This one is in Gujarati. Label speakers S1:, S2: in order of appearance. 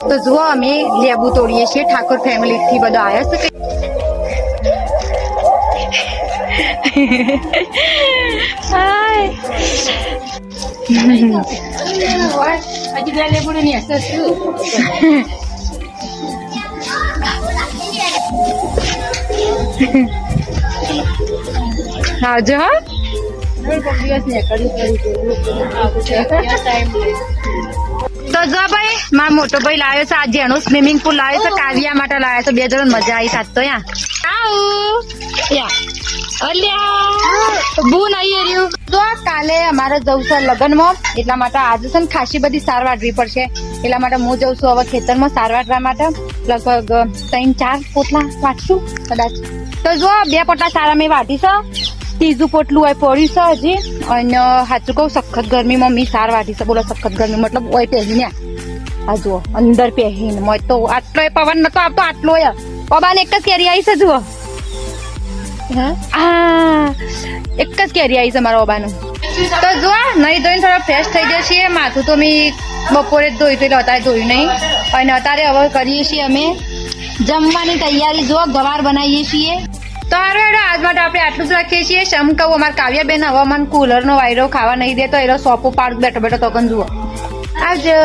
S1: તો જુઓ અમે લેબુ તોડીએ છીએ ઠાકોર ફેમિલી થી બધા આવ્યા છે
S2: હજી બે લેબુ ની અસર શું
S1: આવજો હા તો જો ભાઈ મારો મોટો ભાઈ લાવ્યો છે આજે એનો સ્વિમિંગ પુલ લાવ્યો છે કાવ્યા માટે લાવ્યો છે બે જણ મજા આવી સાત તો બુન આવી રહ્યું તો કાલે અમારે જવું છે લગ્નમાં એટલા માટે આજે છે ને ખાસી બધી સાર વાટવી પડશે એટલા માટે હું જઉં છું હવે ખેતરમાં સાર વાટવા માટે લગભગ 3-4 પોટલા વાટશું કદાચ તો જો 2 પોટલા સારા મેં વાટી છે ત્રીજું પોટલું હોય પડ્યું છે હજી અને સાચું કહું સખત ગરમીમાં મેં સાર વાટી છે બોલો સખત ગરમી મતલબ ઓય પહેરીને આ જુઓ અંદર પહેરીને મોય તો આટલો પવન નતો આવતો આટલો પવન એક જ કેરી આવી છે જુઓ એક જ કેરી આવી છે મારા ઓબાનું તો જો નહીં ધોઈને થોડા ફ્રેશ થઈ ગયા છીએ માથું તો મેં બપોરે જ ધોયું એટલે અત્યારે ધોયું નહીં અને અત્યારે હવે કરીએ છીએ અમે જમવાની તૈયારી જો ગવાર બનાવીએ છીએ તો હારો હેડો આજ માટે આપણે આટલું જ રાખીએ છીએ શમ કહું અમારા કાવ્યાબેન હવે મને કુલરનો વાયરો ખાવા નહીં દે તો એનો સોપો પાડ બેઠો બેઠો તો જુઓ આવજો